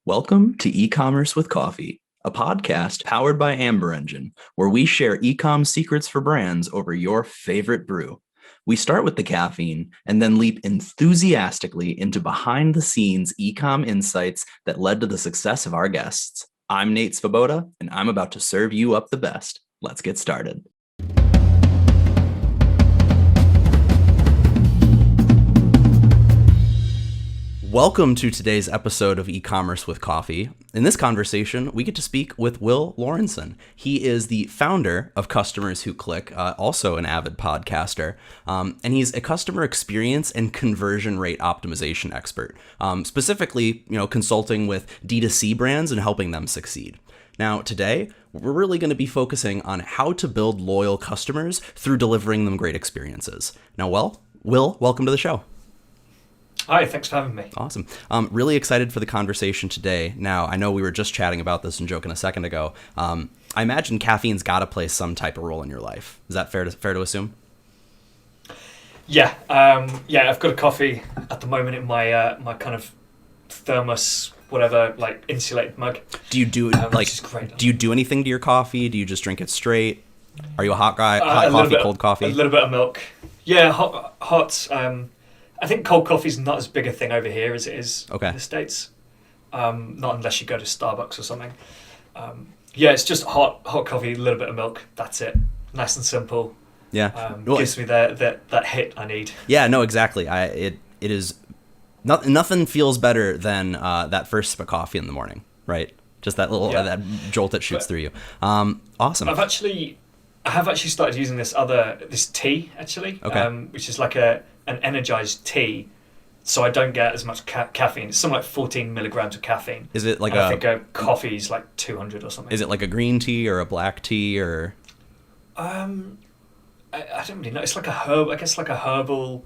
Welcome to E-commerce with Coffee, a podcast powered by Amber Engine, where we share e-com secrets for brands over your favorite brew. We start with the caffeine and then leap enthusiastically into behind-the-scenes e-com insights that led to the success of our guests. I'm Nate Svoboda, and I'm about to serve you up the best. Let's get started. Welcome to today's episode of E-commerce with Coffee. In this conversation, we get to speak with Will Laurenson. He is the founder of Customers Who Click, also an avid podcaster, and he's a customer experience and conversion rate optimization expert, specifically, consulting with D2C brands and helping them succeed. Now, today, we're really going to be focusing on how to build loyal customers through delivering them great experiences. Now, Will, welcome to the show. Hi, thanks for having me. Awesome. Really excited for the conversation today. Now, I know we were just chatting about this and joking a second ago. I imagine caffeine's got to play some type of role in your life. Is that fair to assume? Yeah, I've got a coffee at the moment in my my kind of thermos, whatever, like insulated mug. Do you do Do you do anything to your coffee? Do you just drink it straight? Are you a hot guy? Hot coffee, cold coffee? A little bit of milk. Yeah, hot. I think cold coffee's not as big a thing over here as it is in the States. Not unless you go to Starbucks or something. It's just hot coffee, a little bit of milk. That's it. Nice and simple. Yeah. Gives me that hit I need. Yeah, no, exactly. It is nothing feels better than that first sip of coffee in the morning, right? Just that little that jolt that shoots through you. Awesome. I have actually started using this tea actually, which is like an energized tea, so I don't get as much caffeine. It's something like 14 milligrams of caffeine. Is it like I think a coffee's like 200 or something. Is it like a green tea or a black tea or? I don't really know. It's like a herb. I guess like a herbal.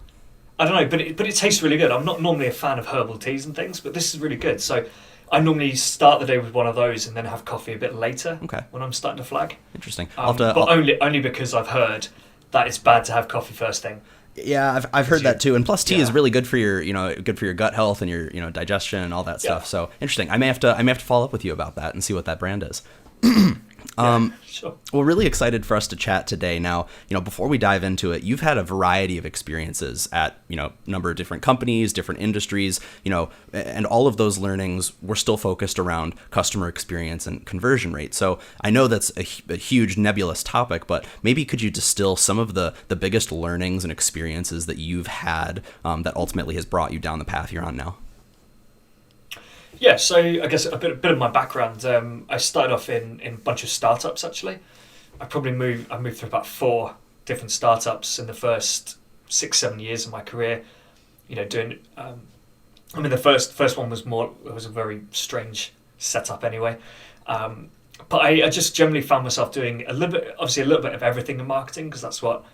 I don't know, but it tastes really good. I'm not normally a fan of herbal teas and things, but this is really good. So I normally start the day with one of those and then have coffee a bit later. When I'm starting to flag. Interesting. Only because I've heard that it's bad to have coffee first thing. Yeah, I've heard that too. And plus, tea is really good for your gut health and your digestion and all that stuff. So interesting. I may have to follow up with you about that and see what that brand is. Sure. Well, really excited for us to chat today. Now, before we dive into it, you've had a variety of experiences at, number of different companies, different industries, and all of those learnings were still focused around customer experience and conversion rate. So I know that's a huge nebulous topic, but maybe could you distill some of the biggest learnings and experiences that you've had that ultimately has brought you down the path you're on now? Yeah, so I guess a bit of my background. I started off in a bunch of startups actually. I moved through about 4 different startups in the first 6-7 years of my career. Doing. The first one was a very strange setup anyway. But I just generally found myself doing a little bit of everything in marketing, because that's what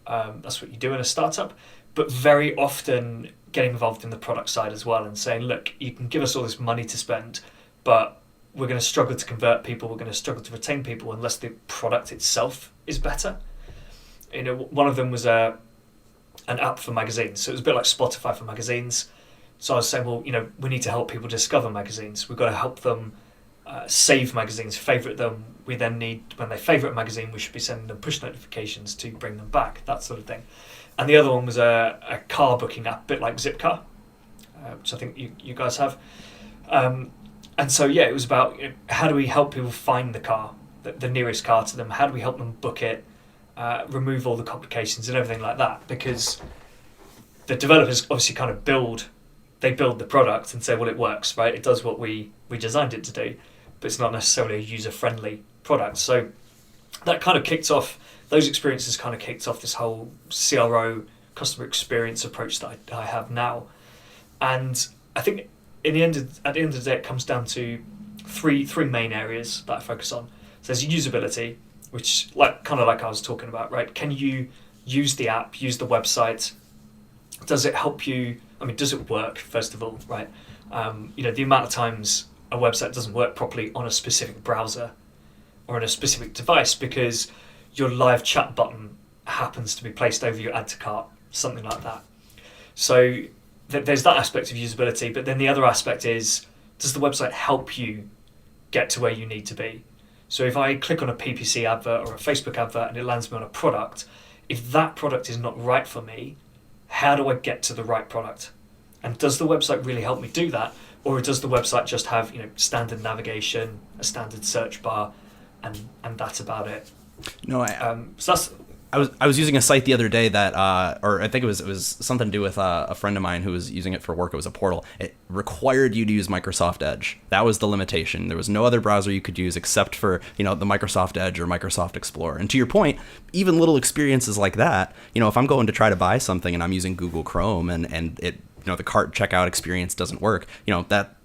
you do in a startup. But very often getting involved in the product side as well and saying, look, you can give us all this money to spend, but we're going to struggle to convert people, we're going to struggle to retain people unless the product itself is better. One of them was an app for magazines, so it was a bit like Spotify for magazines. So I was saying, well, we need to help people discover magazines. We've got to help them save magazines, favourite them. We then need, when they favourite a magazine, we should be sending them push notifications to bring them back, that sort of thing. And the other one was a car booking app, a bit like Zipcar, which I think you guys have. And so, it was about how do we help people find the car, the nearest car to them? How do we help them book it, remove all the complications and everything like that? Because the developers obviously kind of build the product and say, well, it works, right? It does what we designed it to do, but it's not necessarily a user-friendly product. So that kind of kicked off. Those experiences kind of kicked off this whole CRO, customer experience approach that I have now. And I think at the end of the day, it comes down to three main areas that I focus on. So there's usability, which like I was talking about, right? Can you use the app, use the website? Does it help you? Does it work, first of all, right? The amount of times a website doesn't work properly on a specific browser or on a specific device because your live chat button happens to be placed over your add to cart, something like that. So there's that aspect of usability, but then the other aspect is, does the website help you get to where you need to be? So if I click on a PPC advert or a Facebook advert and it lands me on a product, if that product is not right for me, how do I get to the right product? And does the website really help me do that? Or does the website just have, standard navigation, a standard search bar, and that's about it? No, so that's... I was using a site the other day that, or I think it was something to do with a friend of mine who was using it for work. It was a portal. It required you to use Microsoft Edge. That was the limitation. There was no other browser you could use except for, the Microsoft Edge or Microsoft Explorer. And to your point, even little experiences like that, if I'm going to try to buy something and I'm using Google Chrome and it, the cart checkout experience doesn't work, that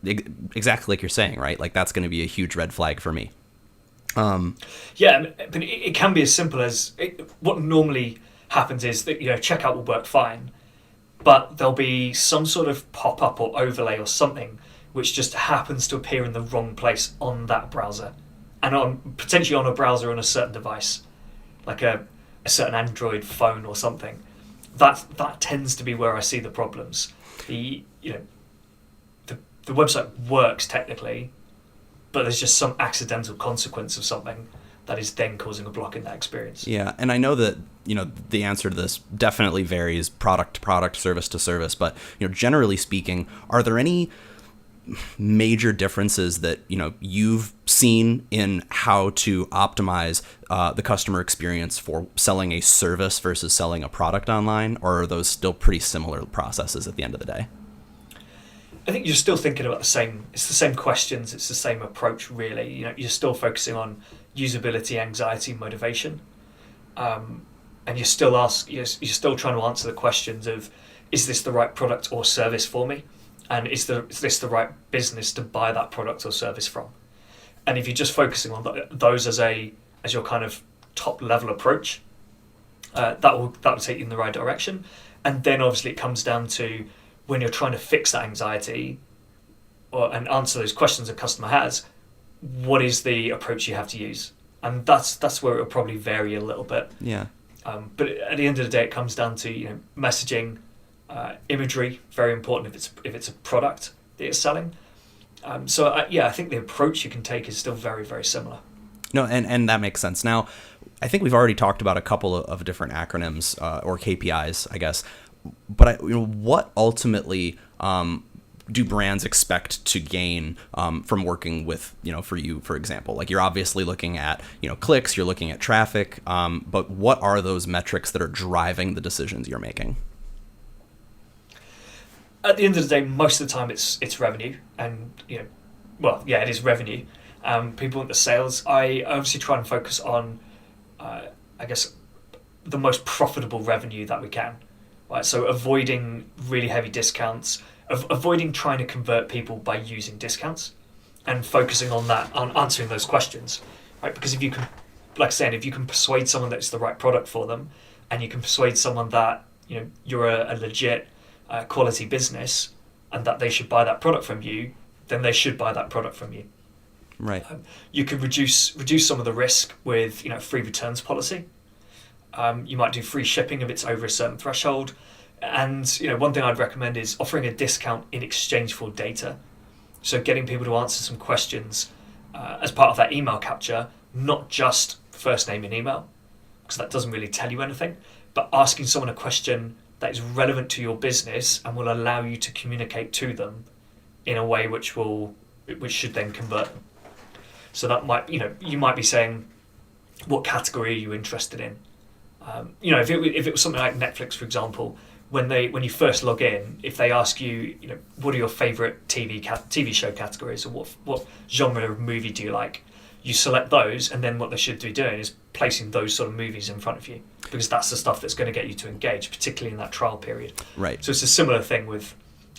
exactly like you're saying, right? Like that's going to be a huge red flag for me. Yeah, but it can be as simple as what normally happens is that checkout will work fine, but there'll be some sort of pop-up or overlay or something which just happens to appear in the wrong place on that browser, and potentially on a browser on a certain device, like a certain Android phone or something. That tends to be where I see the problems. The website works technically, but there's just some accidental consequence of something that is then causing a block in that experience. Yeah, and I know that, the answer to this definitely varies product to product, service to service, but, generally speaking, are there any major differences that, you've seen in how to optimize the customer experience for selling a service versus selling a product online, or are those still pretty similar processes at the end of the day? I think you're still thinking about it's the same questions, it's the same approach really. You're still focusing on usability, anxiety, motivation. And you're still trying to answer the questions of, is this the right product or service for me? And is this the right business to buy that product or service from? And if you're just focusing on those as your kind of top level approach, that will take you in the right direction. And then obviously it comes down to, when you're trying to fix that anxiety and answer those questions a customer has, what is the approach you have to use? And that's where it'll probably vary a little bit. Yeah. But at the end of the day, it comes down to messaging, imagery, very important if it's a product that you're selling. So I think the approach you can take is still very, very similar. No, and that makes sense. Now, I think we've already talked about a couple of different acronyms or KPIs, I guess. But what ultimately do brands expect to gain from working with, for you, for example? Like you're obviously looking at, clicks, you're looking at traffic, but what are those metrics that are driving the decisions you're making? At the end of the day, most of the time it's revenue, and it is revenue. People want the sales. I obviously try and focus on, the most profitable revenue that we can. Right, so avoiding really heavy discounts, avoiding trying to convert people by using discounts, and focusing on that, on answering those questions, right? Because if you can, like I said, if you can persuade someone that it's the right product for them, and you can persuade someone that you're a legit quality business, and that they should buy that product from you, then they should buy that product from you. Right. You can reduce some of the risk with free returns policy. You might do free shipping if it's over a certain threshold. And one thing I'd recommend is offering a discount in exchange for data. So getting people to answer some questions as part of that email capture, not just first name and email, because that doesn't really tell you anything, but asking someone a question that is relevant to your business and will allow you to communicate to them in a way which should then convert them. So that might, you might be saying, what category are you interested in? If it was something like Netflix, for example, when you first log in, if they ask you, what are your favourite TV show categories, or what genre of movie do you like, you select those, and then what they should be doing is placing those sort of movies in front of you, because that's the stuff that's going to get you to engage, particularly in that trial period. Right. So it's a similar thing with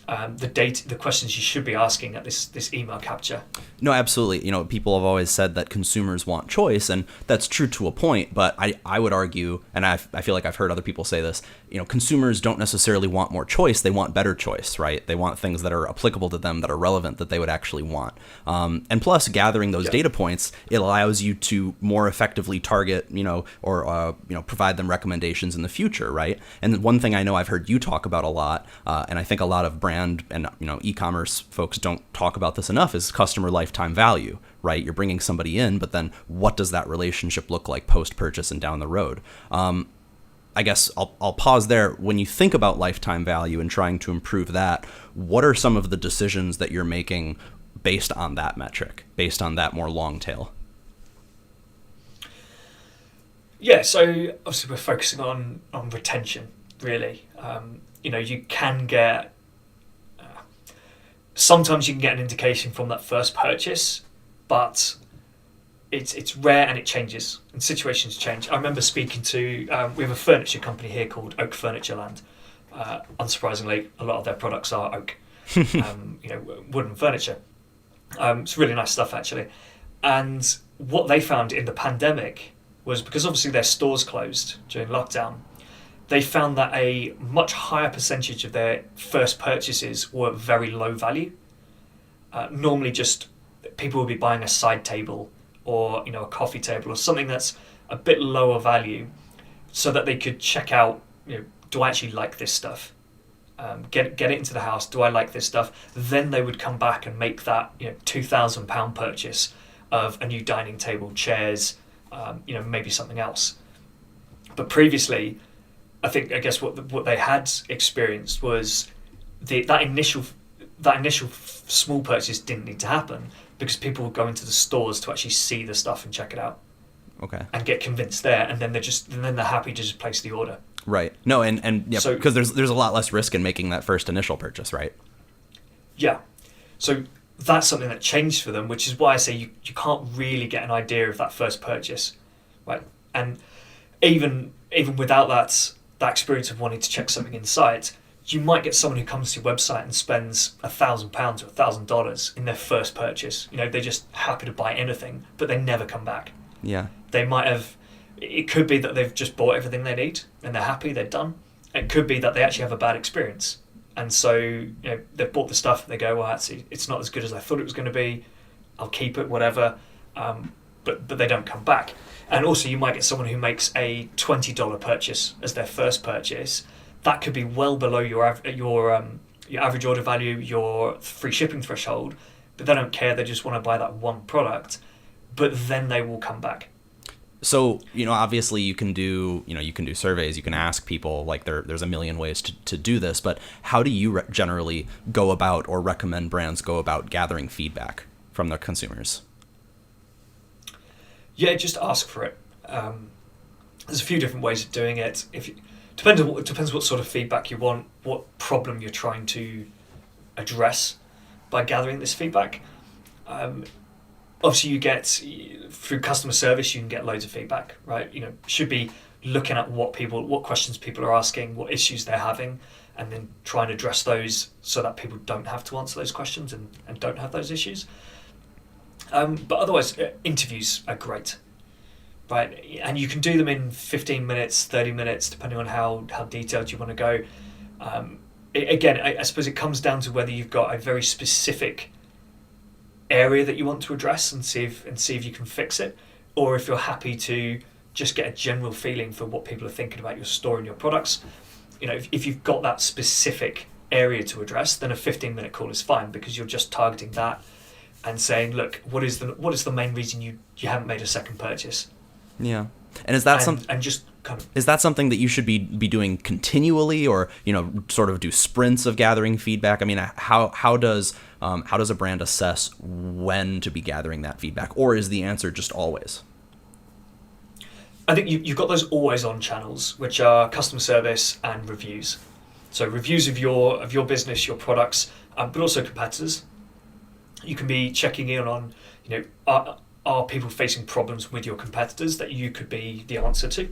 the questions you should be asking at this email capture. No, absolutely. People have always said that consumers want choice, and that's true to a point, but I would argue, and I feel like I've heard other people say this, consumers don't necessarily want more choice, they want better choice, right? They want things that are applicable to them, that are relevant, that they would actually want. And plus, gathering those data points, it allows you to more effectively target, or provide them recommendations in the future, right? And one thing I know I've heard you talk about a lot, and I think a lot of brands and e-commerce folks don't talk about this enough, is customer lifetime value, right? You're bringing somebody in, but then what does that relationship look like post-purchase and down the road? I guess I'll pause there. When you think about lifetime value and trying to improve that, what are some of the decisions that you're making based on that metric, based on that more long tail? Yeah, so obviously we're focusing on retention, really. You can get, sometimes you can get an indication from that first purchase, but it's rare and it changes and situations change. I remember speaking to, we have a furniture company here called Oak Furniture Land. Unsurprisingly, a lot of their products are oak, wooden furniture. It's really nice stuff, actually. And what they found in the pandemic was, because obviously their stores closed during lockdown, they found that a much higher percentage of their first purchases were very low value. Normally just people would be buying a side table or a coffee table or something that's a bit lower value, so that they could check out, do I actually like this stuff? Get it into the house. Do I like this stuff? Then they would come back and make that £2,000 purchase of a new dining table, chairs, maybe something else. But previously, I guess what they had experienced was that initial small purchase didn't need to happen, because people would go into the stores to actually see the stuff and check it out. Okay. And get convinced there, and then they're happy to just place the order. Right. No, and yeah, so, because there's a lot less risk in making that first initial purchase, right? Yeah. So that's something that changed for them, which is why I say you can't really get an idea of that first purchase, right? And even without that experience of wanting to check something inside, you might get someone who comes to your website and spends £1,000 or $1,000 in their first purchase. They're just happy to buy anything, but they never come back. Yeah. They might have. It could be that they've just bought everything they need and they're happy, they're done. It could be that they actually have a bad experience, and so they've bought the stuff. They go, well, actually, it's not as good as I thought it was going to be. I'll keep it, whatever. But they don't come back. And also, you might get someone who makes a $20 purchase as their first purchase. That could be well below your average order value, your free shipping threshold, but they don't care. They just want to buy that one product, but then they will come back. So, obviously you can do surveys, you can ask people, like there's a million ways to do this, but how do you generally go about, or recommend brands go about, gathering feedback from their consumers? Yeah, just ask for it. There's a few different ways of doing it. Depends what sort of feedback you want, what problem you're trying to address by gathering this feedback. Obviously, you get, through customer service, you can get loads of feedback, right? Should be looking at what questions people are asking, what issues they're having, and then try and address those so that people don't have to answer those questions and don't have those issues. But otherwise, interviews are great, right? And you can do them in 15 minutes, 30 minutes, depending on how detailed you want to go. I suppose it comes down to whether you've got a very specific area that you want to address and see if you can fix it, or if you're happy to just get a general feeling for what people are thinking about your store and your products. If you've got that specific area to address, then a 15-minute call is fine, because you're just targeting that and saying, look, what is the main reason you haven't made a second purchase? Yeah. And is that is that something that you should be doing continually, or sort of do sprints of gathering feedback? I mean, how does a brand assess when to be gathering that feedback, or is the answer just always? I think you've got those always on channels, which are customer service and reviews. So reviews of your business, your products, but also competitors. You can be checking in on, are people facing problems with your competitors that you could be the answer to?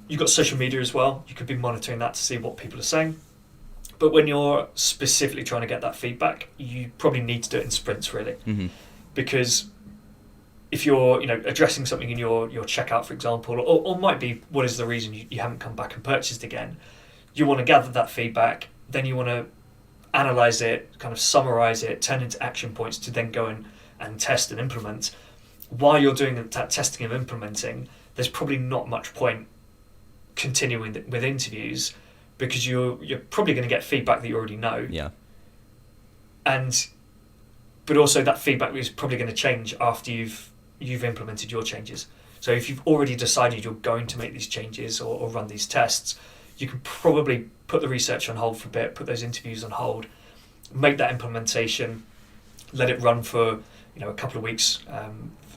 You've got social media as well. You could be monitoring that to see what people are saying. But when you're specifically trying to get that feedback, you probably need to do it in sprints, really. Mm-hmm. Because if you're addressing something in your checkout, for example, or might be what is the reason you haven't come back and purchased again, you want to gather that feedback, then you want to analyze it, kind of summarize it, turn into action points to then go and test and implement. While you're doing that testing and implementing, there's probably not much point continuing with interviews, because you're probably going to get feedback that you already know. Yeah. But also that feedback is probably going to change after you've implemented your changes. So if you've already decided you're going to make these changes or run these tests, you can probably put the research on hold for a bit, put those interviews on hold, make that implementation, let it run for a couple of weeks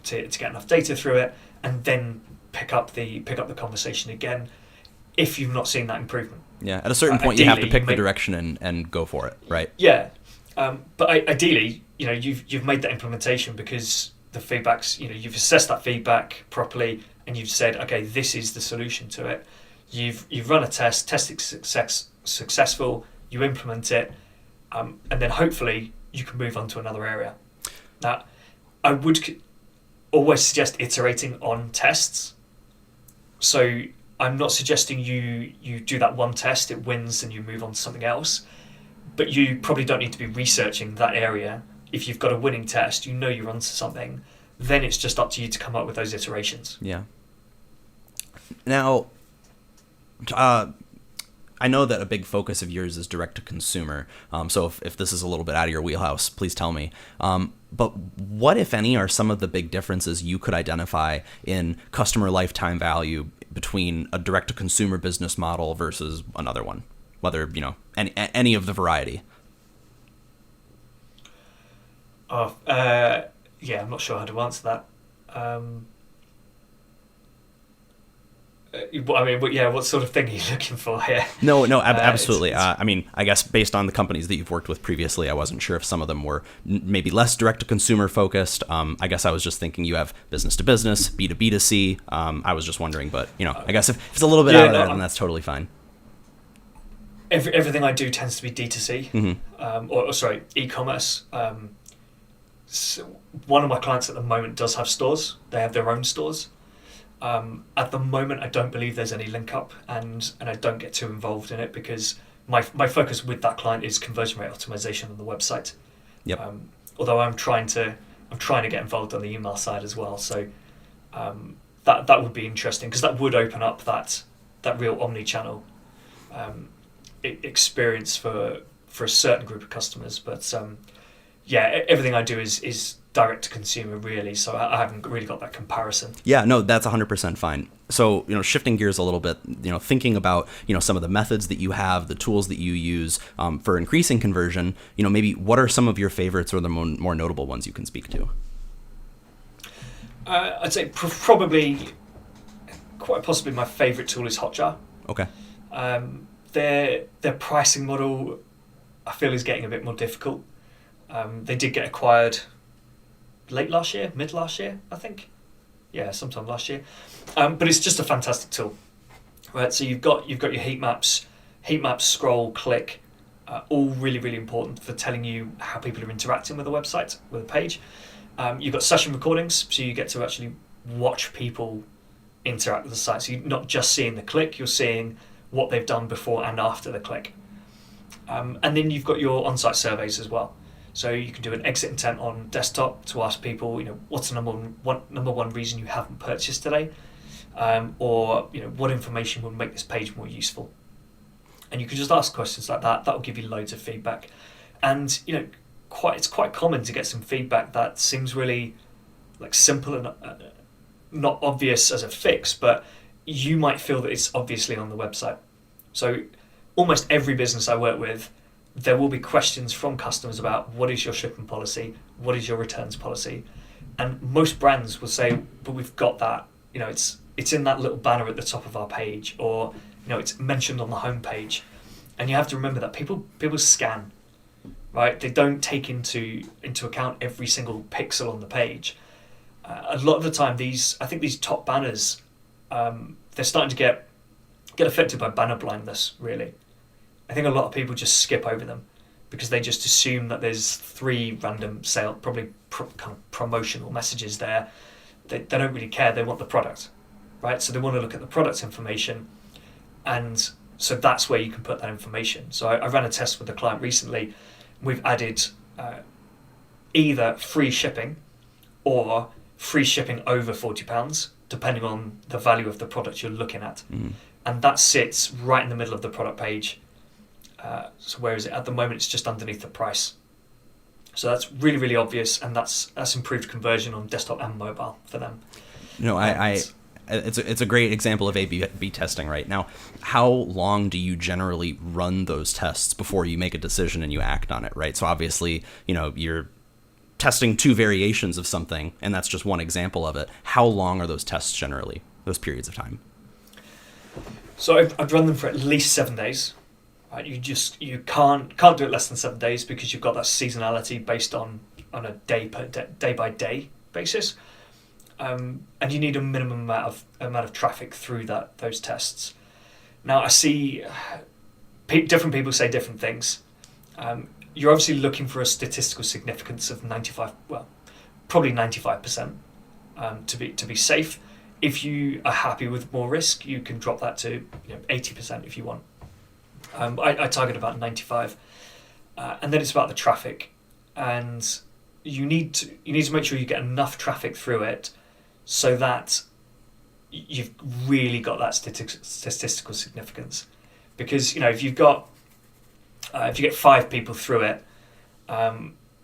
to get enough data through it, and then pick up the conversation again if you've not seen that improvement. Yeah, at a certain point you have to pick the direction and go for it, right? Yeah, but ideally, you've made that implementation because the feedback's, you've assessed that feedback properly and you've said, okay, this is the solution to it. You've run a test it's successful, you implement it, and then hopefully you can move on to another area. Now, I would always suggest iterating on tests. So I'm not suggesting you do that one test, it wins, and you move on to something else. But you probably don't need to be researching that area. If you've got a winning test, you're onto something, then it's just up to you to come up with those iterations. Yeah. Now, I know that a big focus of yours is direct to consumer. So if this is a little bit out of your wheelhouse, please tell me. But what, if any, are some of the big differences you could identify in customer lifetime value between a direct to consumer business model versus another one? Whether, any of the variety. Yeah, I'm not sure how to answer that. What sort of thing are you looking for here? No, absolutely. I guess based on the companies that you've worked with previously, I wasn't sure if some of them were maybe less direct to consumer focused. I guess I was just thinking you have business to business, B2B2C. I was just wondering, but I guess if it's a little bit out of there, then that's totally fine. Everything I do tends to be D2C, mm-hmm. E-commerce. So one of my clients at the moment does have stores. They have their own stores. At the moment, I don't believe there's any link up, and I don't get too involved in it because my focus with that client is conversion rate optimization on the website. Yep. Although I'm trying to get involved on the email side as well. So that would be interesting because that would open up that real omni-channel experience for a certain group of customers. But everything I do is direct to consumer really, so I haven't really got that comparison. Yeah, no, that's 100% fine. So, shifting gears a little bit, thinking about, some of the methods that you have, the tools that you use for increasing conversion, maybe what are some of your favorites or the more notable ones you can speak to? I'd say probably, quite possibly my favorite tool is Hotjar. Okay. Their pricing model, I feel, is getting a bit more difficult. They did get acquired mid last year, I think. Yeah, sometime last year. But it's just a fantastic tool, right? So you've got your heat maps, scroll, click, all really, really important for telling you how people are interacting with the website, with a page. You've got session recordings, so you get to actually watch people interact with the site. So you're not just seeing the click, you're seeing what they've done before and after the click. And then you've got your on-site surveys as well. So you can do an exit intent on desktop to ask people, what's the number one reason you haven't purchased today, or what information will make this page more useful. And you can just ask questions like that. That will give you loads of feedback, and it's quite common to get some feedback that seems really simple and not obvious as a fix, but you might feel that it's obviously on the website. So almost every business I work with, there will be questions from customers about what is your shipping policy, what is your returns policy, and most brands will say, but we've got that, it's in that little banner at the top of our page, or it's mentioned on the home page. And you have to remember that people scan, right? They don't take into account every single pixel on the page. A lot of the time, these top banners, they're starting to get affected by banner blindness, really. I think a lot of people just skip over them because they just assume that there's 3 random kind of promotional messages there. They don't really care. They want the product, right? So they want to look at the product information, and so that's where you can put that information. So I ran a test with a client recently. We've added either free shipping or free shipping over £40, depending on the value of the product you're looking at. Mm-hmm. and that sits right in the middle of the product page. So where is it? At the moment, it's just underneath the price. So that's really, really obvious, and that's improved conversion on desktop and mobile for them. No, it's a great example of A/B testing right now. How long do you generally run those tests before you make a decision and you act on it, right? So obviously, you're testing two variations of something, and that's just one example of it. How long are those tests generally, those periods of time? So I've run them for at least 7 days. Right? You can't do it less than 7 days because you've got that seasonality based on a day by day basis, and you need a minimum amount of traffic through those tests. Now I see different people say different things. You're obviously looking for a statistical significance of 95%, to be safe. If you are happy with more risk, you can drop that to 80% if you want. I target about 95, and then it's about the traffic, and you need to make sure you get enough traffic through it so that you've really got that statistical significance. Because if you get 5 people through it,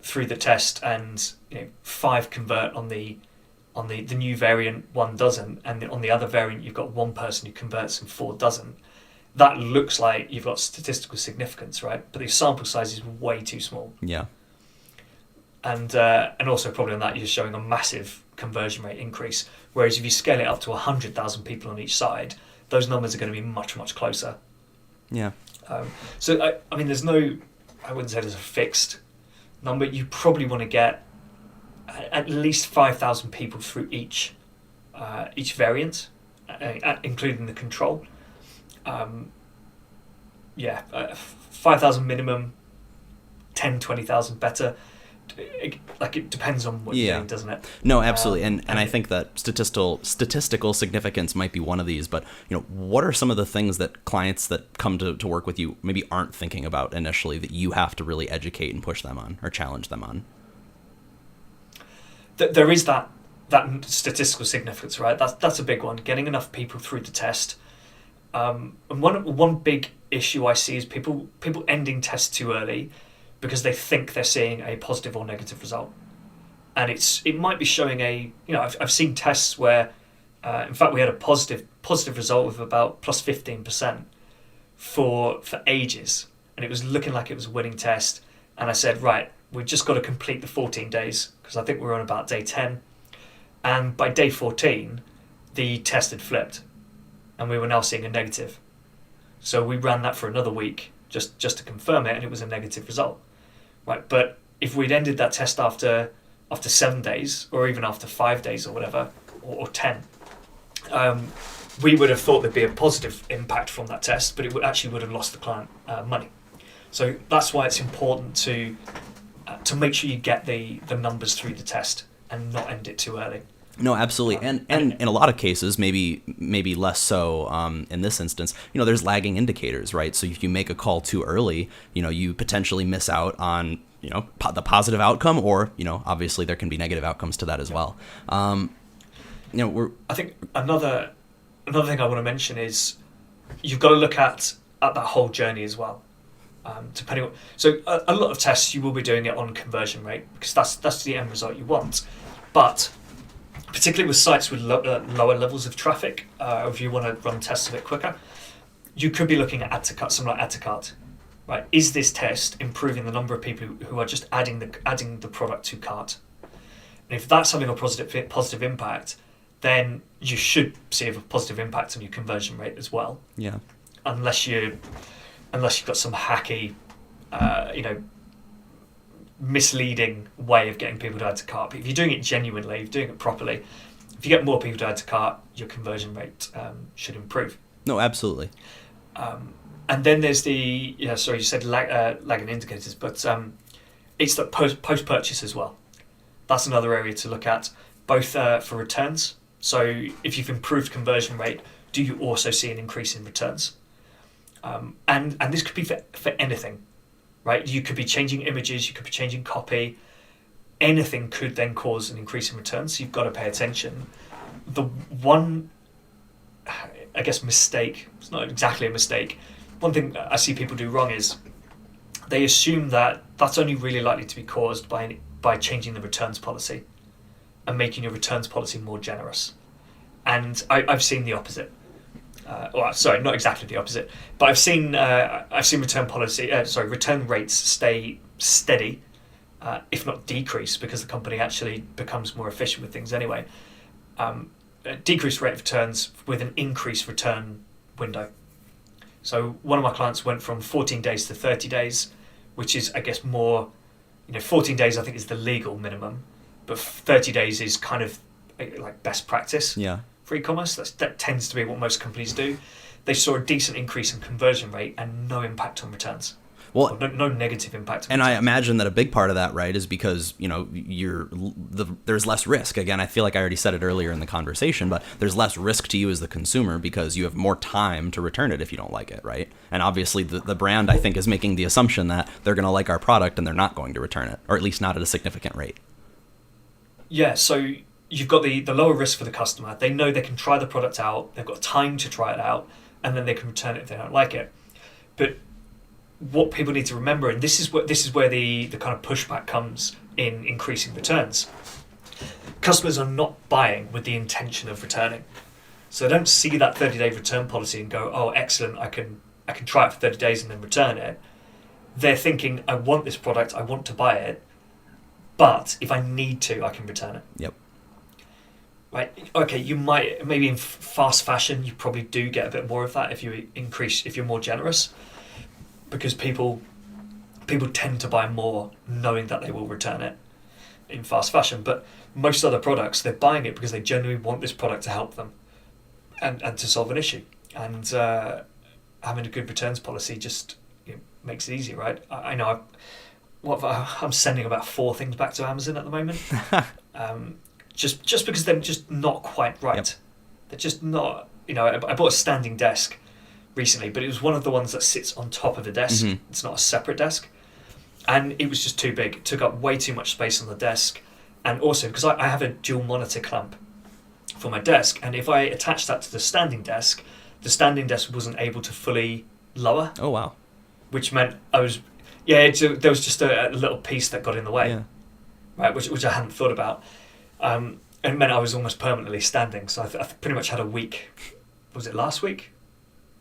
through the test, and 5 convert on the new variant, 1 doesn't, and on the other variant you've got 1 person who converts and 4 doesn't, that looks like you've got statistical significance, right? But the sample size is way too small. Yeah. And also probably on that you're showing a massive conversion rate increase. Whereas if you scale it up to 100,000 people on each side, those numbers are going to be much, much closer. Yeah. So I mean, I wouldn't say there's a fixed number. You probably want to get at least 5,000 people through each variant, including the control. 5,000 minimum, 20,000 better. It depends on what you're doing, doesn't it? No, absolutely. And I think that statistical significance might be one of these, but what are some of the things that clients that come to work with you maybe aren't thinking about initially that you have to really educate and push them on or challenge them on? There is that statistical significance, right? That's a big one. Getting enough people through the test. And one big issue I see is people ending tests too early because they think they're seeing a positive or negative result, and it might be showing I've seen tests where, in fact, we had a positive result of about plus 15% for ages, and it was looking like it was a winning test. And I said, right, we've just got to complete the 14 days because I think we're on about day 10, and by day 14, the test had flipped, and we were now seeing a negative. So we ran that for another week just to confirm it, and it was a negative result. Right, but if we'd ended that test after 7 days, or even after 5 days, or whatever, or 10, we would have thought there'd be a positive impact from that test, but it would have lost the client money. So that's why it's important to make sure you get the numbers through the test and not end it too early. No, absolutely, and in a lot of cases, maybe less so in this instance. There's lagging indicators, right? So if you make a call too early, you potentially miss out on the positive outcome, or obviously there can be negative outcomes to that as well. I think another thing I want to mention is you've got to look at that whole journey as well. Depending on, so a lot of tests you will be doing it on conversion rate because that's the end result you want, but particularly with sites with lower levels of traffic, if you want to run tests a bit quicker, you could be looking at something like add to cart. Right? Is this test improving the number of people who are just adding the product to cart? And if that's having a positive impact, then you should see a positive impact on your conversion rate as well. Yeah. Unless you've got some hacky, misleading way of getting people to add to cart. But if you're doing it genuinely, if you're doing it properly, if you get more people to add to cart, your conversion rate should improve. No, absolutely. And then there's you said lagging indicators, but it's the post-purchase as well. That's another area to look at, both for returns. So if you've improved conversion rate, do you also see an increase in returns? And this could be for anything, right? You could be changing images, you could be changing copy. Anything could then cause an increase in returns, so you've got to pay attention. The one I guess, mistake. It's not exactly a mistake. One thing I see people do wrong is they assume that that's only really likely to be caused by changing the returns policy and making your returns policy more generous. And I've seen the opposite. Sorry, not exactly the opposite, but I've seen return rates stay steady, if not decrease, because the company actually becomes more efficient with things anyway. Decreased rate of returns with an increased return window. So one of my clients went from 14 days to 30 days, which is, I guess, more, 14 days I think is the legal minimum, but 30 days is kind of like best practice for e-commerce. That tends to be what most companies do. They saw a decent increase in conversion rate and no impact on returns. Well, no negative impact. And I imagine that a big part of that, right, is because there's less risk. Again, I feel like I already said it earlier in the conversation, but there's less risk to you as the consumer because you have more time to return it if you don't like it, right? And obviously, the brand I think is making the assumption that they're going to like our product and they're not going to return it, or at least not at a significant rate. Yeah. So you've got the lower risk for the customer. They know they can try the product out. They've got time to try it out, and then they can return it if they don't like it. But what people need to remember, and this is where the kind of pushback comes in increasing returns. Customers are not buying with the intention of returning, so they don't see that 30-day return policy and go, "Oh, excellent! I can try it for 30 days and then return it." They're thinking, "I want this product. I want to buy it, but if I need to, I can return it." Yep. Right. Okay. You might maybe in fast fashion, you probably do get a bit more of that if you're more generous. Because people tend to buy more knowing that they will return it in fast fashion. But most other products, they're buying it because they genuinely want this product to help them and to solve an issue. And having a good returns policy just makes it easy, right? I know I'm sending about 4 things back to Amazon at the moment. Just because they're just not quite right. Yep. They're just not, I bought a standing desk recently, but it was one of the ones that sits on top of a desk. Mm-hmm. It's not a separate desk. And it was just too big. It took up way too much space on the desk. And also, because I have a dual monitor clamp for my desk, and if I attached that to the standing desk wasn't able to fully lower. Oh, wow. Which meant there was just a little piece that got in the way, right? Which I hadn't thought about. And it meant I was almost permanently standing. So I pretty much had a week. Was it last week?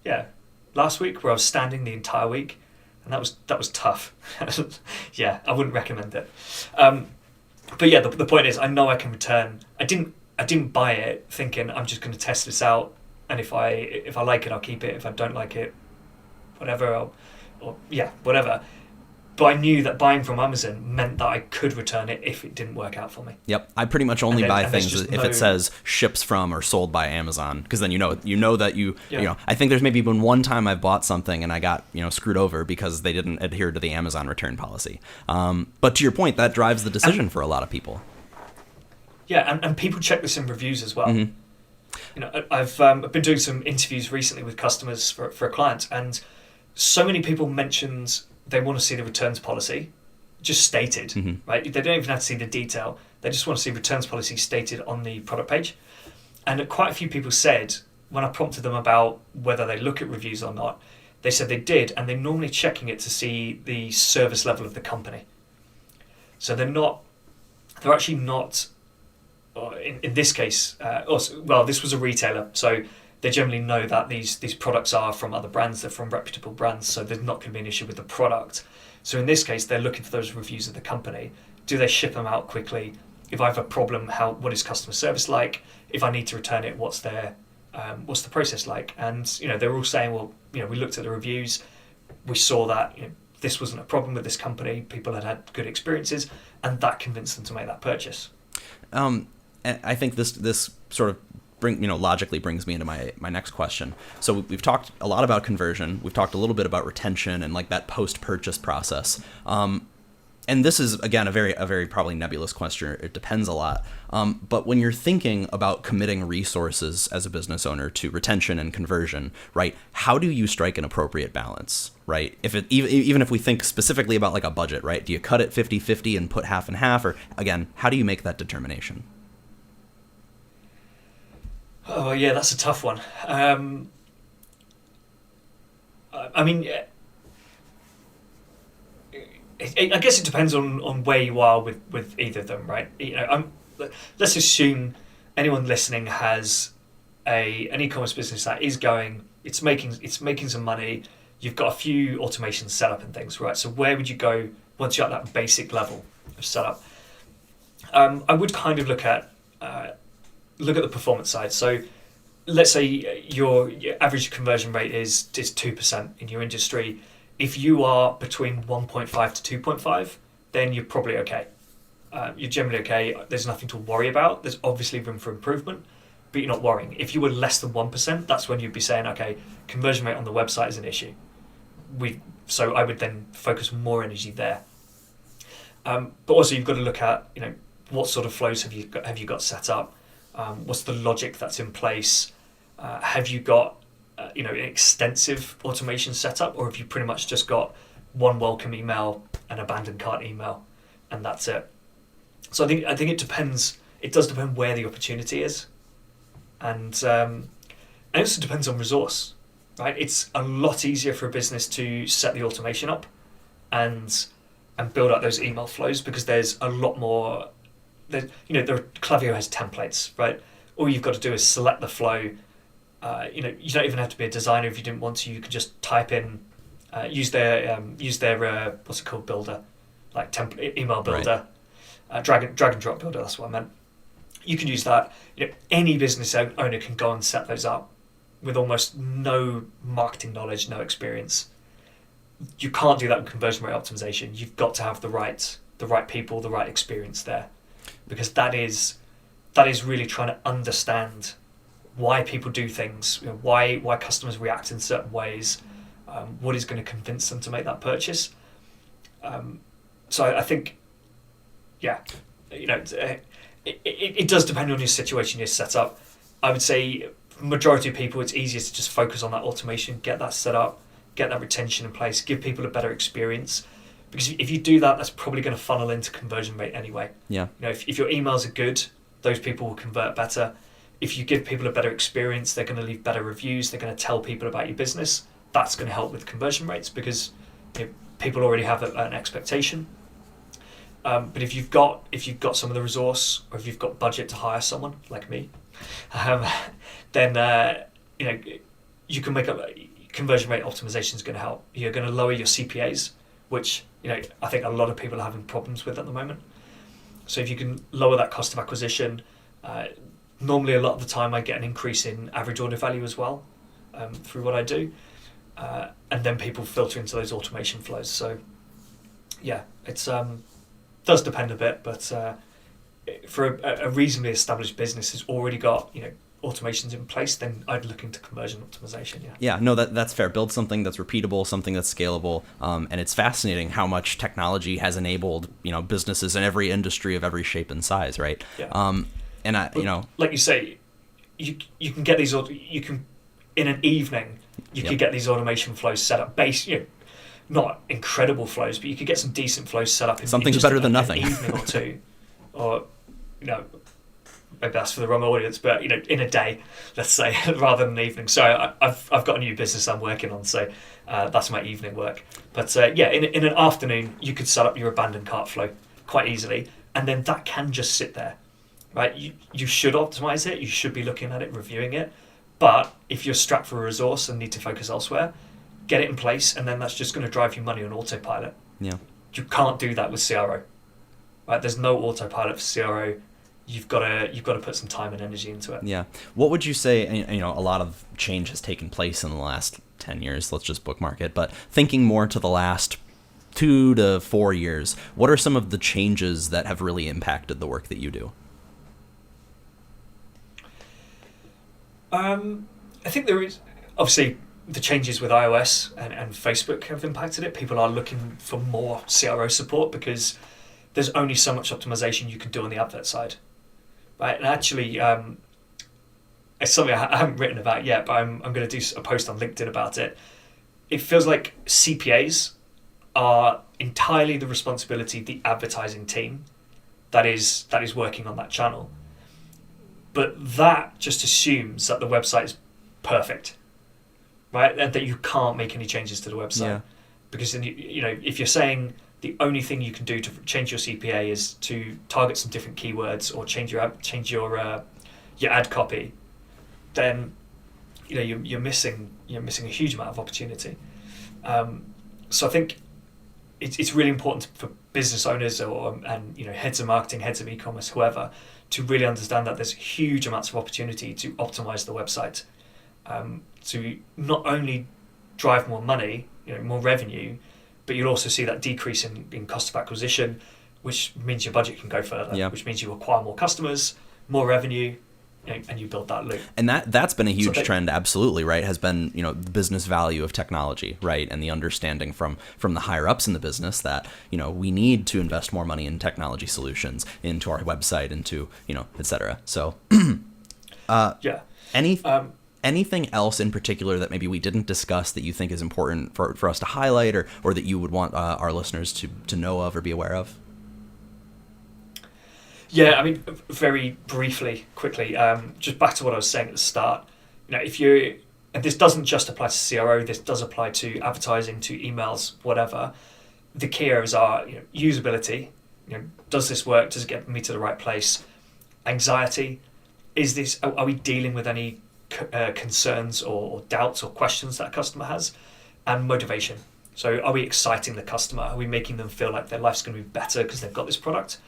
Yeah, last week where I was standing the entire week, and that was tough. Yeah, I wouldn't recommend it. But yeah, the point is, I know I can return. I didn't buy it thinking I'm just going to test this out, and if I like it, I'll keep it. If I don't like it, whatever. Whatever. But I knew that buying from Amazon meant that I could return it if it didn't work out for me. Yep, I pretty much only buy things if it says ships from or sold by Amazon, because then you know that I think there's maybe been one time I've bought something and I got screwed over because they didn't adhere to the Amazon return policy. But to your point, that drives the decision for a lot of people. Yeah, and people check this in reviews as well. Mm-hmm. I've been doing some interviews recently with customers for a client, and so many people mentioned they want to see the returns policy just stated, mm-hmm. right? They don't even have to see the detail. They just want to see returns policy stated on the product page. And quite a few people said, when I prompted them about whether they look at reviews or not, they said they did, and they're normally checking it to see the service level of the company. So they're actually not, in this case, this was a retailer, so they generally know that these products are from other brands, they're from reputable brands, so there's not going to be an issue with the product. So in this case, they're looking for those reviews of the company. Do they ship them out quickly? If I have a problem, what is customer service like? If I need to return it, what's the process like? And they're all saying, well, we looked at the reviews, we saw that this wasn't a problem with this company, people had good experiences, and that convinced them to make that purchase. And I think this sort of logically brings me into my next question. So we've talked a lot about conversion. We've talked a little bit about retention and like that post-purchase process. And this is, again, a very probably nebulous question. It depends a lot. But when you're thinking about committing resources as a business owner to retention and conversion, right, how do you strike an appropriate balance, right? Even if we think specifically about like a budget, right? Do you cut it 50-50 and put half and half? Or again, how do you make that determination? Oh yeah, that's a tough one. I mean, I guess it depends on where you are with either of them, right? Let's assume anyone listening has an e-commerce business that is going, it's making some money. You've got a few automations set up and things, right? So where would you go once you're at that basic level of setup? I would kind of look at the performance side. So let's say your average conversion rate is 2% in your industry. If you are between 1.5 to 2.5, then you're probably okay. You're generally okay. There's nothing to worry about. There's obviously room for improvement, but you're not worrying. If you were less than 1%, that's when you'd be saying, okay, conversion rate on the website is an issue. So I would then focus more energy there. But also you've got to look at, what sort of flows have you got set up? What's the logic that's in place? Have you got an extensive automation setup, or have you pretty much just got one welcome email, an abandoned cart email, and that's it? So I think it depends. It does depend where the opportunity is, and it also depends on resource, right? It's a lot easier for a business to set the automation up and build out those email flows because there's a lot more. Klaviyo has templates, right? All you've got to do is select the flow. You don't even have to be a designer if you didn't want to. You could just type in, use their what's it called, builder, like template email builder, right. Drag and drop builder. That's what I meant. You can use that. Any business owner can go and set those up with almost no marketing knowledge, no experience. You can't do that with conversion rate optimization. You've got to have the right people, the right experience there, because that is really trying to understand why people do things, why customers react in certain ways, what is going to convince them to make that purchase. So I think, it does depend on your situation, your setup. I would say majority of people, it's easier to just focus on that automation, get that set up, get that retention in place, give people a better experience. Because if you do that, that's probably going to funnel into conversion rate anyway. Yeah. If your emails are good, those people will convert better. If you give people a better experience, they're going to leave better reviews. They're going to tell people about your business. That's going to help with conversion rates because people already have an expectation. But if you've got some of the resource, or if you've got budget to hire someone like me, then you can make conversion rate optimization is going to help. You're going to lower your CPAs, which I think a lot of people are having problems with at the moment. So if you can lower that cost of acquisition, normally a lot of the time I get an increase in average order value as well through what I do, and then people filter into those automation flows. So yeah, it's does depend a bit, but for a reasonably established business who's already got automations in place, then I'd look into conversion optimization. Yeah, no, that's fair. Build something that's repeatable, something that's scalable, and it's fascinating how much technology has enabled businesses in every industry of every shape and size, right? Yeah. And like you say, you can get these. You can in an evening you could get these automation flows set up based. Not incredible flows, but you could get some decent flows set up. Something's better than nothing. An evening or two, or maybe that's for the wrong audience, but in a day, let's say, rather than an evening. So I've got a new business I'm working on, so that's my evening work. But in an afternoon, you could set up your abandoned cart flow quite easily, and then that can just sit there, right? You should optimize it. You should be looking at it, reviewing it. But if you're strapped for a resource and need to focus elsewhere, get it in place, and then that's just going to drive you money on autopilot. Yeah, you can't do that with CRO, right? There's no autopilot for CRO. You've got to put some time and energy into it. Yeah. What would you say? A lot of change has taken place in the last 10 years. Let's just bookmark it. But thinking more to the last 2 to 4 years, what are some of the changes that have really impacted the work that you do? I think there is obviously the changes with iOS and Facebook have impacted it. People are looking for more CRO support because there's only so much optimization you can do on the advert side, right? And actually, it's something I haven't written about yet, but I'm going to do a post on LinkedIn about it. It feels like CPAs are entirely the responsibility of the advertising team that is working on that channel. But that just assumes that the website is perfect, right? And that you can't make any changes to the website. Yeah. Because then if you're saying the only thing you can do to change your CPA is to target some different keywords or change your ad copy, then you're missing a huge amount of opportunity. So I think it's really important for business owners and heads of marketing, heads of e-commerce, whoever, to really understand that there's huge amounts of opportunity to optimize the website, to not only drive more money, more revenue, but you'll also see that decrease in cost of acquisition, which means your budget can go further, which means you acquire more customers, more revenue, and you build that loop. And that's been a huge trend, absolutely, right? Has been, the business value of technology, right? And the understanding from the higher ups in the business that, we need to invest more money in technology solutions into our website, into, et cetera. So, anything else in particular that maybe we didn't discuss that you think is important for us to highlight or that you would want our listeners to know of or be aware of? Yeah, I mean, very briefly, quickly, just back to what I was saying at the start. And this doesn't just apply to CRO, this does apply to advertising, to emails, whatever. The key areas are usability. Does this work? Does it get me to the right place? Anxiety. Are we dealing with any concerns or doubts or questions that a customer has? And motivation. So are we exciting the customer? Are we making them feel like their life's going to be better because they've got this product?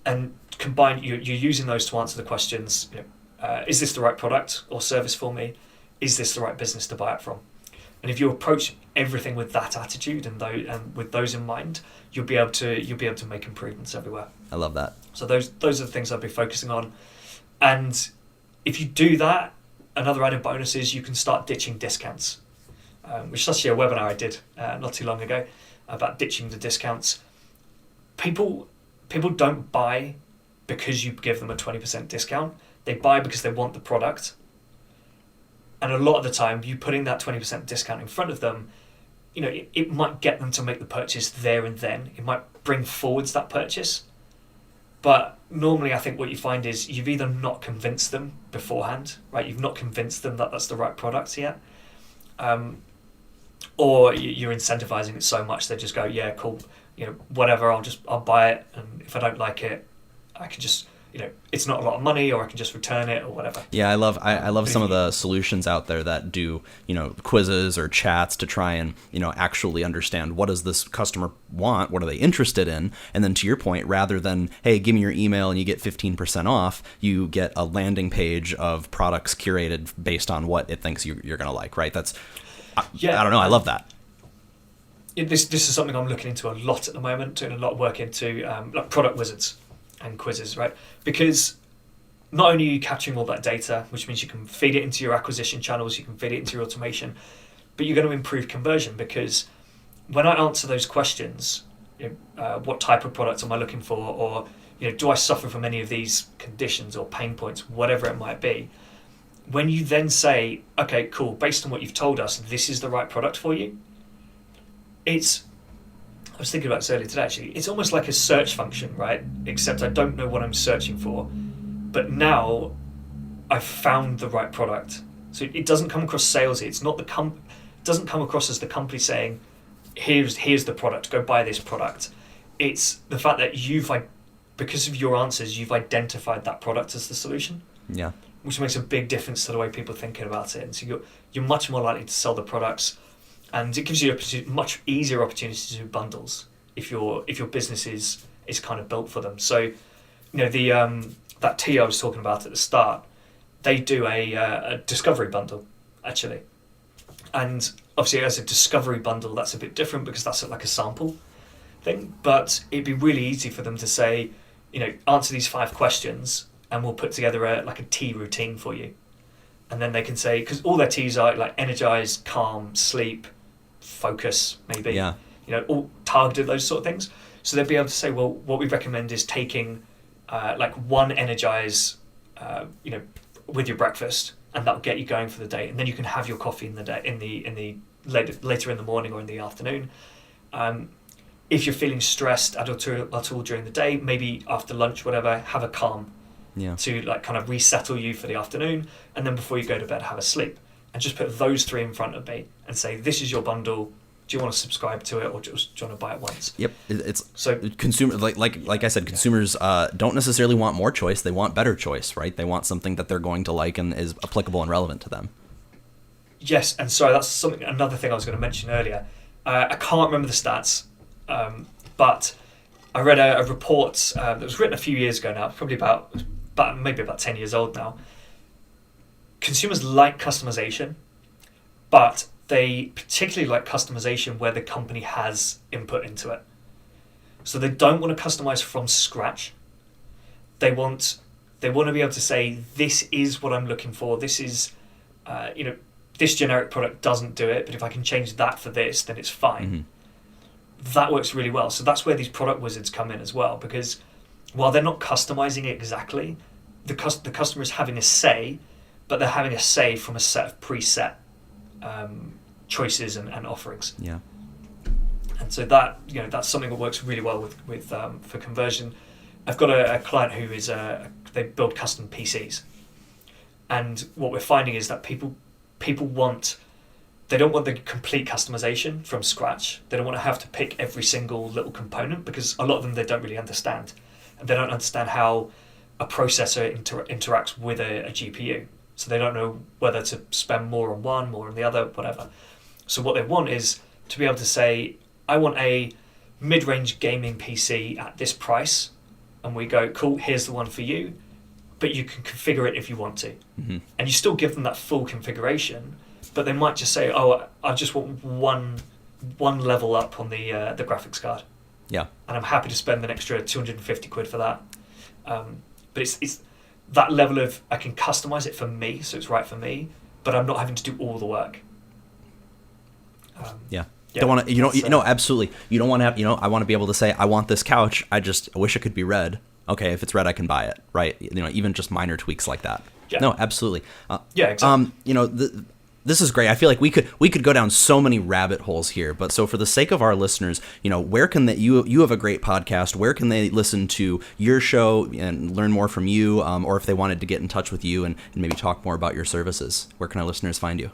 And combined, you're using those to answer the questions. Is this the right product or service for me? Is this the right business to buy it from? And if you approach everything with that attitude and with those in mind, you'll be able to make improvements everywhere. I love that. So those are the things I'll be focusing on. And if you do that, another added bonus is you can start ditching discounts, which is actually a webinar I did not too long ago about ditching the discounts. People don't buy because you give them a 20% discount. They buy because they want the product. And a lot of the time, you putting that 20% discount in front of them, it might get them to make the purchase there and then. It might bring forwards that purchase. But normally, I think what you find is you've either not convinced them beforehand, right? You've not convinced them that that's the right product yet. Or you're incentivizing it so much they just go, yeah, cool, whatever, I'll buy it, and if I don't like it, I can just, it's not a lot of money, or I can just return it or whatever. Yeah, I love some of the solutions out there that do, quizzes or chats to try and, actually understand what does this customer want, what are they interested in, and then to your point, rather than, hey, give me your email and you get 15% off, you get a landing page of products curated based on what it thinks you're going to like, right? I don't know, I love that. This is something I'm looking into a lot at the moment, doing a lot of work into like product wizards and quizzes, right? Because not only are you capturing all that data, which means you can feed it into your acquisition channels, you can feed it into your automation, but you're going to improve conversion, because when I answer those questions, what type of product am I looking for, or do I suffer from any of these conditions or pain points, whatever it might be, when you then say, okay, cool, based on what you've told us, this is the right product for you, I was thinking about this earlier today, actually. It's almost like a search function, right? Except I don't know what I'm searching for. But now I've found the right product. So it doesn't come across salesy. It's not it doesn't come across as the company saying, here's the product, go buy this product. It's the fact that because of your answers, you've identified that product as the solution. Yeah. Which makes a big difference to the way people are thinking about it. And so you're much more likely to sell the products. And it gives you a much easier opportunity to do bundles if your business is kind of built for them. So, that tea I was talking about at the start, they do a discovery bundle, actually. And obviously, as a discovery bundle, that's a bit different because that's like a sample thing. But it'd be really easy for them to say, answer these 5 questions, and we'll put together a tea routine for you. And then they can say, because all their teas are like energize, calm, sleep, focus, maybe, all targeted, those sort of things. So they'll be able to say, well, what we recommend is taking one energize, with your breakfast, and that'll get you going for the day. And then you can have your coffee in the day, in the later in the morning or in the afternoon. If you're feeling stressed at all during the day, maybe after lunch, whatever, have a calm. to like kind of resettle you for the afternoon, and then before you go to bed, have a sleep. And just put those three in front of me and say, this is your bundle. Do you want to subscribe to it, or do you want to buy it once? Yep, it's so consumer like I said, consumers don't necessarily want more choice; they want better choice, right? They want something that they're going to like and is applicable and relevant to them. Yes, and so that's another thing I was going to mention earlier. I can't remember the stats, but I read a report that was written a few years ago now, probably maybe about 10 years old now. Consumers like customization, but they particularly like customization where the company has input into it. So they don't want to customize from scratch. They want to be able to say, this is what I'm looking for. This is, this generic product doesn't do it, but if I can change that for this, then it's fine. Mm-hmm. That works really well. So that's where these product wizards come in as well, because while they're not customizing it exactly, the customer is having a say, but they're having a say from a set of preset choices and offerings. Yeah. And so that that's something that works really well with for conversion. I've got a client who is they build custom PCs, and what we're finding is that people they don't want the complete customization from scratch. They don't want to have to pick every single little component, because a lot of them they don't really understand, and they don't understand how a processor interacts with a GPU. So they don't know whether to spend more on one, more on the other, whatever. So what they want is to be able to say, I want a mid-range gaming PC at this price. And we go, cool, here's the one for you. But you can configure it if you want to. Mm-hmm. And you still give them that full configuration, but they might just say, oh, I just want one level up on the graphics card. Yeah. And I'm happy to spend an extra 250 quid for that. But it's that level of, I can customize it for me, so it's right for me, but I'm not having to do all the work. Yeah. Don't want to, absolutely. You don't want to have, I want to be able to say, I want this couch. I wish it could be red. Okay, if it's red, I can buy it, right? Even just minor tweaks like that. Yeah. No, absolutely. Exactly. This is great. I feel like we could go down so many rabbit holes here. But so for the sake of our listeners, where can you have a great podcast? Where can they listen to your show and learn more from you? Or if they wanted to get in touch with you and maybe talk more about your services, where can our listeners find you?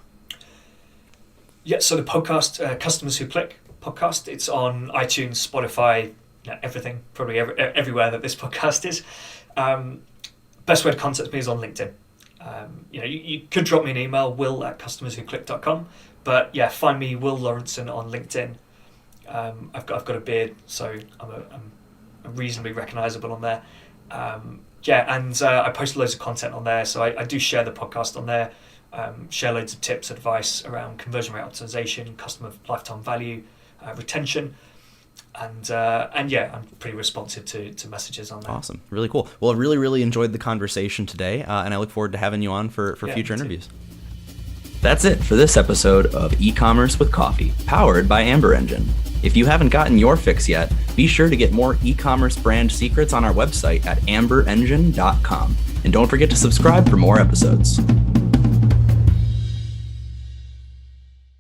Yeah, so the podcast, Customers Who Click podcast, it's on iTunes, Spotify, everything, probably everywhere that this podcast is. Best way to contact me is on LinkedIn. You could drop me an email, will@customerswhoclick.com, but yeah, find me, Will Laurenson, on LinkedIn. I've got a beard, so I'm reasonably recognisable on there. I post loads of content on there, so I do share the podcast on there. Share loads of tips, advice around conversion rate optimization, customer lifetime value, retention, and I'm pretty responsive to messages on that. Awesome, really cool. Well, I really, really enjoyed the conversation today, and I look forward to having you on for future interviews. That's it for this episode of E-commerce with Coffee, powered by Amber Engine. If you haven't gotten your fix yet, be sure to get more e-commerce brand secrets on our website at amberengine.com, and don't forget to subscribe for more episodes.